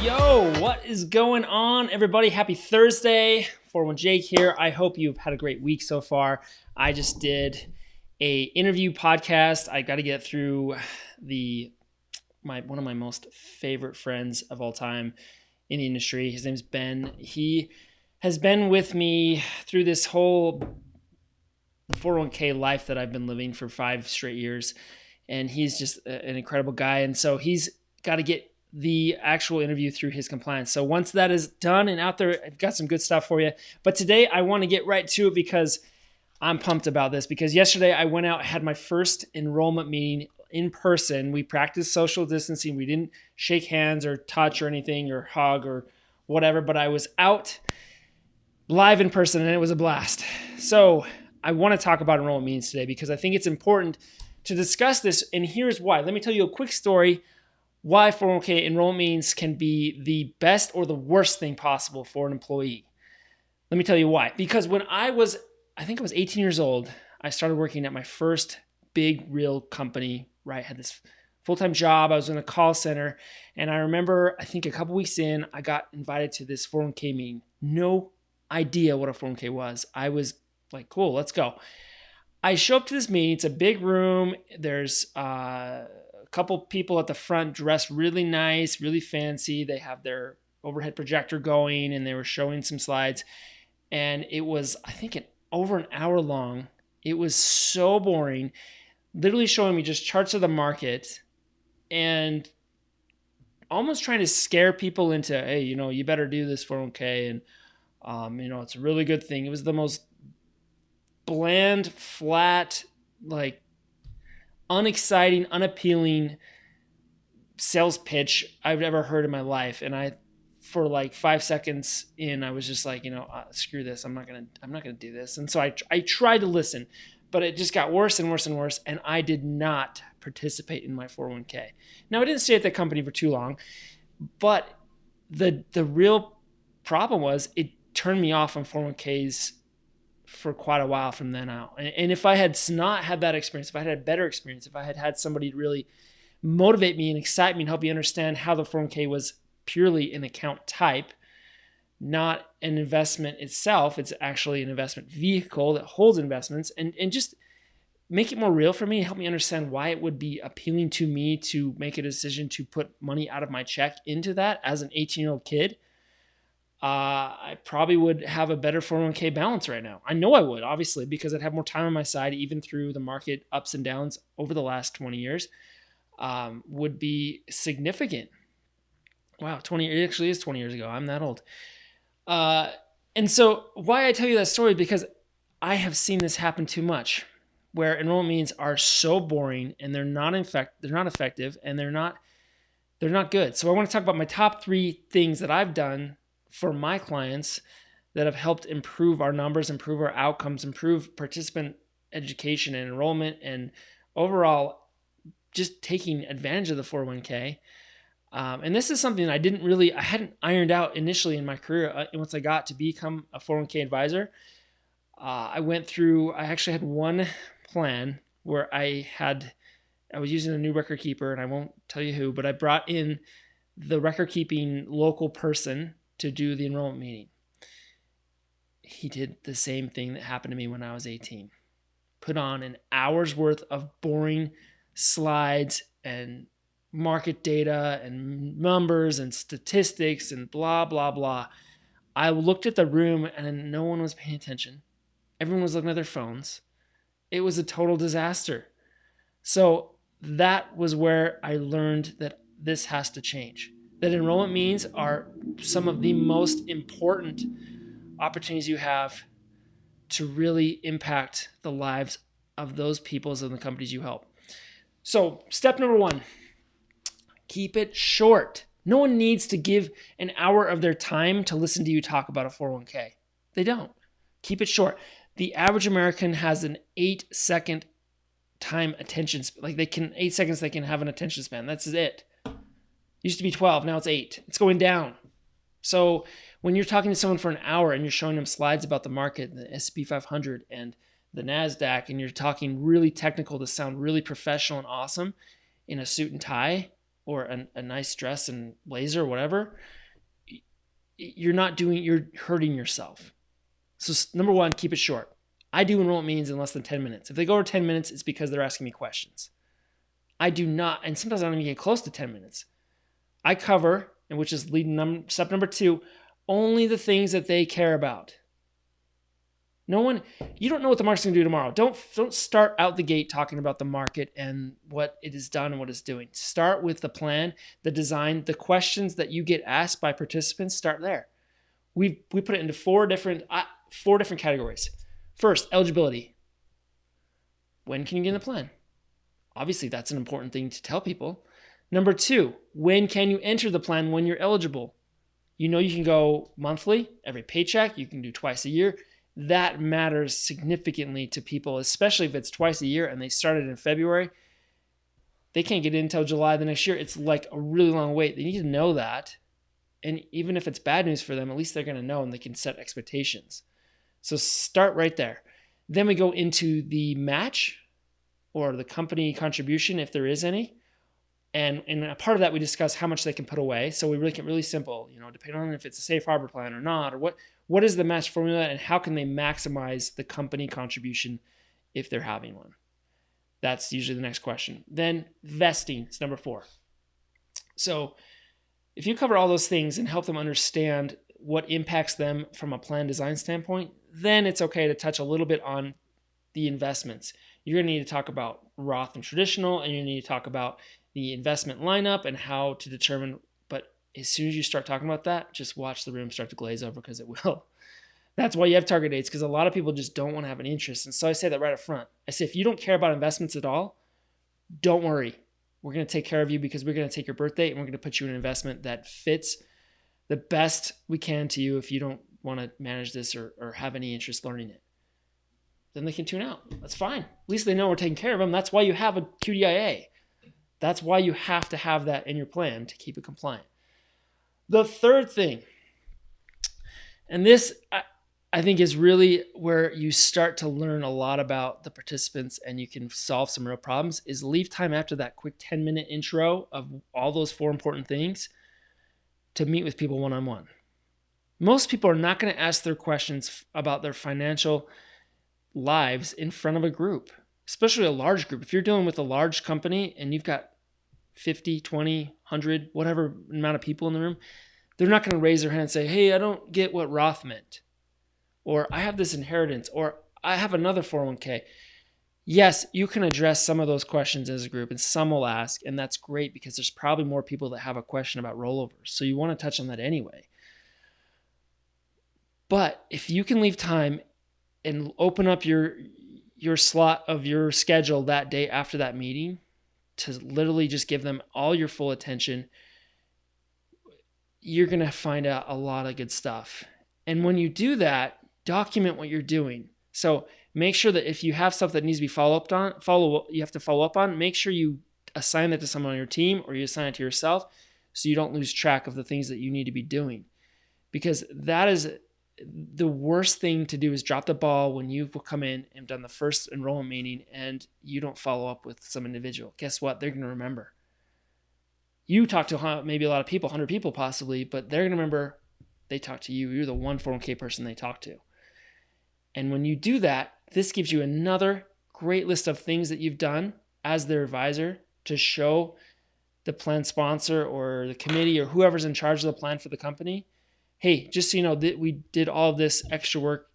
Yo, what is going on, everybody? Happy Thursday. 401 Jake here. I hope you've had a great week so far. I just did a interview podcast. I got to get through one of my most favorite friends of all time in the industry. His name's Ben. He has been with me through this whole 401k life that I've been living for 5 straight years, and he's just an incredible guy. And so he's got to get the actual interview through his compliance. So once that is done and out there, I've got some good stuff for you. But today I want to get right to it because I'm pumped about this, because yesterday I went out, had my first enrollment meeting in person. We practiced social distancing. We didn't shake hands or touch or anything or hug or whatever, but I was out live in person and it was a blast. So I want to talk about Enrollment Means today because I think it's important to discuss this, and here's why. Let me tell you a quick story why 401k Enrollment Means can be the best or the worst thing possible for an employee. Let me tell you why. Because when I think I was 18 years old, I started working at my first big real company, right? I had this full-time job. I was in a call center. And I remember, I think a couple weeks in, I got invited to this 401k meeting. No idea what a 401k was. I was like, cool, let's go. I show up to this meeting. It's a big room. There's a couple people at the front dressed really nice, really fancy. They have their overhead projector going and they were showing some slides. And it was, I think, over an hour long. It was so boring, literally showing me just charts of the market and almost trying to scare people into, hey, you better do this 401k. And, it's a really good thing. It was the most bland, flat, like unexciting, unappealing sales pitch I've ever heard in my life. And for like 5 seconds in, I was just like, screw this. I'm not gonna do this. And so I tried to listen, but it just got worse and worse and worse. And I did not participate in my 401k. Now, I didn't stay at that company for too long, but the real problem was it turned me off on 401ks for quite a while from then out. And if I had not had that experience, if I had a better experience, if I had had somebody to really motivate me and excite me and help me understand how the 401k was purely an account type, not an investment itself, it's actually an investment vehicle that holds investments, and just make it more real for me, help me understand why it would be appealing to me to make a decision to put money out of my check into that as an 18-year-old kid, I probably would have a better 401k balance right now. I know I would, obviously, because I'd have more time on my side, even through the market ups and downs over the last 20 years, would be significant. Wow, it actually is 20 years ago. I'm that old. And so why I tell you that story, because I have seen this happen too much, where enrollment meetings are so boring and they're not effective, and they're not good. So I want to talk about my top 3 things that I've done for my clients that have helped improve our numbers, improve our outcomes, improve participant education and enrollment, and overall just taking advantage of the 401k. And this is something I hadn't ironed out initially in my career. Once I got to become a 401k advisor, I actually had one plan where I was using a new record keeper, and I won't tell you who, but I brought in the record keeping local person to do the enrollment meeting. He did the same thing that happened to me when I was 18. Put on an hour's worth of boring slides and market data and numbers and statistics and blah, blah, blah. I looked at the room and no one was paying attention. Everyone was looking at their phones. It was a total disaster. So that was where I learned that this has to change. That enrollment means are some of the most important opportunities you have to really impact the lives of those people and the companies you help. So step number 1, keep it short. No one needs to give an hour of their time to listen to you talk about a 401k. They don't. Keep it short. The average American has an 8-second time attention span. Like 8 seconds they can have an attention span. That's it. Used to be 12, now it's 8. It's going down. So when you're talking to someone for an hour and you're showing them slides about the market, the S&P 500 and the NASDAQ, and you're talking really technical to sound really professional and awesome in a suit and tie, or a nice dress and blazer or whatever, you're hurting yourself. So number one, keep it short. I do Enrollment Means in less than 10 minutes. If they go over 10 minutes, it's because they're asking me questions. I do not, and sometimes I don't even get close to 10 minutes. I cover, and which is step number 2, only the things that they care about. You don't know what the market's going to do tomorrow. Don't start out the gate talking about the market and what it has done and what it's doing. Start with the plan, the design, the questions that you get asked by participants. Start there. We put it into four different categories. First, eligibility. When can you get in the plan? Obviously, that's an important thing to tell people. Number 2, when can you enter the plan when you're eligible? You can go monthly, every paycheck. You can do twice a year. That matters significantly to people, especially if it's twice a year and they started in February. They can't get in until July the next year. It's like a really long wait. They need to know that. And even if it's bad news for them, at least they're going to know and they can set expectations. So start right there. Then we go into the match or the company contribution, if there is any. And in a part of that, we discuss how much they can put away. So we make it really simple, depending on if it's a safe harbor plan or not, or what is the match formula and how can they maximize the company contribution if they're having one. That's usually the next question. Then vesting is number 4. So if you cover all those things and help them understand what impacts them from a plan design standpoint, then it's okay to touch a little bit on the investments. You're going to need to talk about Roth and traditional, and you need to talk about the investment lineup and how to determine. But as soon as you start talking about that, just watch the room start to glaze over, because it will. That's why you have target dates, because a lot of people just don't want to have an interest. And so I say that right up front. I say, if you don't care about investments at all, don't worry. We're going to take care of you, because we're going to take your birth date and we're going to put you in an investment that fits the best we can to you if you don't want to manage this or have any interest learning it. Then they can tune out. That's fine. At least they know we're taking care of them. That's why you have a QDIA. That's why you have to have that in your plan to keep it compliant. The third thing, and this I think is really where you start to learn a lot about the participants and you can solve some real problems, is leave time after that quick 10-minute intro of all those 4 important things to meet with people one-on-one. Most people are not going to ask their questions about their financial lives in front of a group, especially a large group. If you're dealing with a large company and you've got 50, 20, 100, whatever amount of people in the room, they're not going to raise their hand and say, hey, I don't get what Roth meant, or I have this inheritance, or I have another 401k. Yes, you can address some of those questions as a group, and some will ask, and that's great because there's probably more people that have a question about rollovers. So you want to touch on that anyway. But if you can leave time and open up your slot of your schedule that day after that meeting to literally just give them all your full attention, you're going to find out a lot of good stuff. And when you do that, document what you're doing. So make sure that if you have stuff that needs to be you have to follow up on, make sure you assign that to someone on your team or you assign it to yourself so you don't lose track of the things that you need to be doing. Because that is the worst thing to do, is drop the ball when you've come in and done the first enrollment meeting and you don't follow up with some individual. Guess what? They're going to remember. You talked to maybe a lot of people, 100 people possibly, but they're going to remember they talked to you. You're the one 401k person they talked to. And when you do that, this gives you another great list of things that you've done as their advisor to show the plan sponsor or the committee or whoever's in charge of the plan for the company. Hey, just so you know, that we did all of this extra work.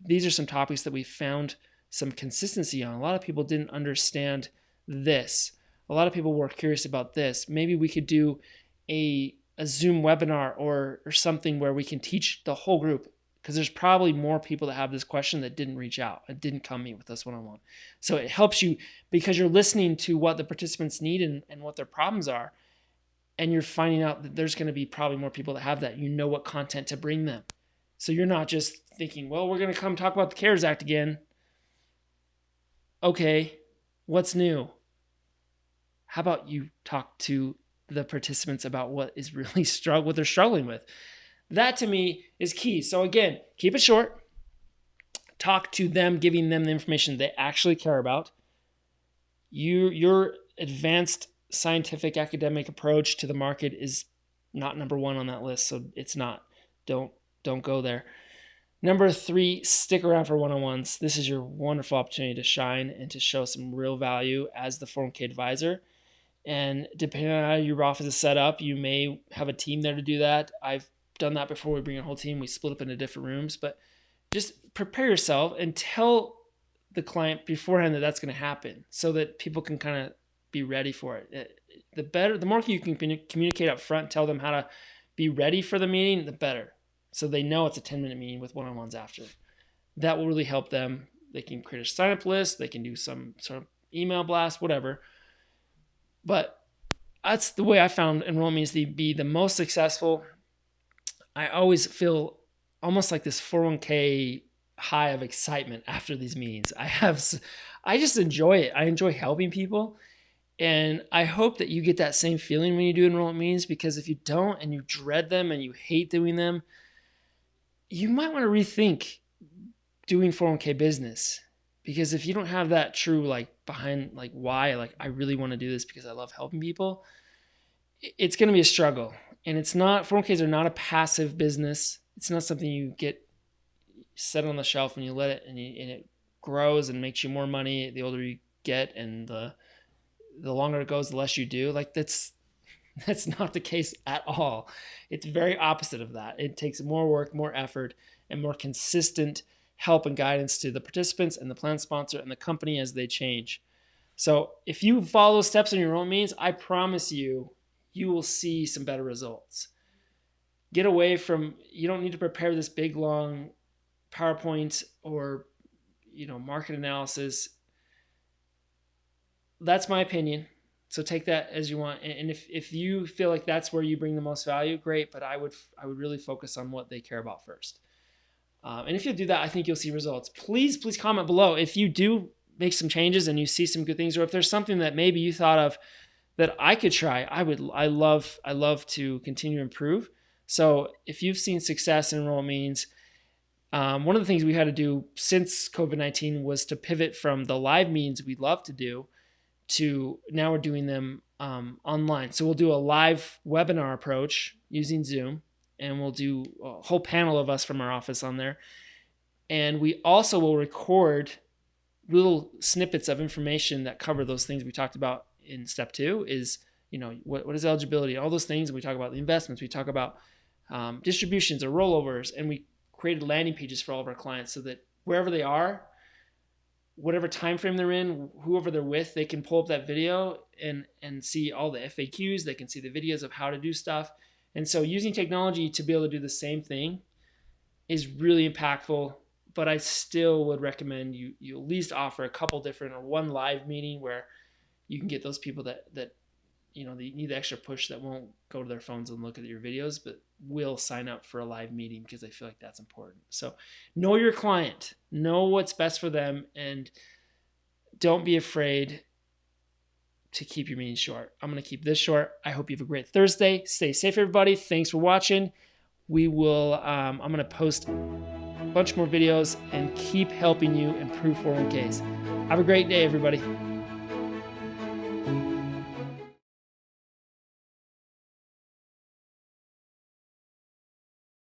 These are some topics that we found some consistency on. A lot of people didn't understand this. A lot of people were curious about this. Maybe we could do a Zoom webinar or something where we can teach the whole group, because there's probably more people that have this question that didn't reach out and didn't come meet with us one-on-one. So it helps you because you're listening to what the participants need and what their problems are. And you're finding out that there's going to be probably more people that have that. You know what content to bring them. So you're not just thinking, well, we're going to come talk about the CARES Act again. Okay, what's new? How about you talk to the participants about what is really what they're struggling with? That to me is key. So again, keep it short. Talk to them, giving them the information they actually care about. Your advanced scientific academic approach to the market is not number one on that list. So it's not. Don't go there. Number 3, stick around for one-on-ones. This is your wonderful opportunity to shine and to show some real value as the 401k advisor. And depending on how your office is set up, you may have a team there to do that. I've done that before. We bring a whole team. We split up into different rooms. But just prepare yourself and tell the client beforehand that that's going to happen so that people can kind of be ready for it. The more you can communicate up front, tell them how to be ready for the meeting, the better. So they know it's a 10-minute meeting with one-on-ones after. That will really help them. They can create a sign-up list. They can do some sort of email blast, whatever. But that's the way I found Enrollment Means to be the most successful. I always feel almost like this 401k high of excitement after these meetings. I just enjoy it. I enjoy helping people. And I hope that you get that same feeling when you do Enrollment Means, because if you don't and you dread them and you hate doing them, you might want to rethink doing 401k business. Because if you don't have that true behind why, I really want to do this because I love helping people, it's going to be a struggle. And it's not, 401ks are not a passive business. It's not something you get set on the shelf and you let it and it grows and makes you more money the older you get, and the longer it goes, the less you do. That's not the case at all. It's very opposite of that. It takes more work, more effort, and more consistent help and guidance to the participants and the plan sponsor and the company as they change. So if you follow those steps in your own means, I promise you, you will see some better results. Get away from, you don't need to prepare this big, long PowerPoint or, market analysis. That's my opinion. So take that as you want. And if you feel like that's where you bring the most value, great. But I would really focus on what they care about first. And if you do that, I think you'll see results. Please comment below if you do make some changes and you see some good things, or if there's something that maybe you thought of that I could try. I love to continue to improve. So if you've seen success in Enrollment Means, one of the things we had to do since COVID-19 was to pivot from the live meetings we love to do to now we're doing them online. So we'll do a live webinar approach using Zoom, and we'll do a whole panel of us from our office on there. And we also will record little snippets of information that cover those things we talked about in step 2 is, what is eligibility, all those things. We talk about the investments, we talk about distributions or rollovers, and we created landing pages for all of our clients so that wherever they are, whatever time frame they're in, whoever they're with, they can pull up that video and see all the FAQs. They can see the videos of how to do stuff. And so using technology to be able to do the same thing is really impactful. But I still would recommend you at least offer a couple different, or one live meeting where you can get those people that they need the extra push, that won't go to their phones and look at your videos, but will sign up for a live meeting because I feel like that's important. So know your client, know what's best for them, and don't be afraid to keep your meetings short. I'm going to keep this short. I hope you have a great Thursday. Stay safe, everybody. Thanks for watching. We will, I'm going to post a bunch more videos and keep helping you improve 401ks. Have a great day, everybody.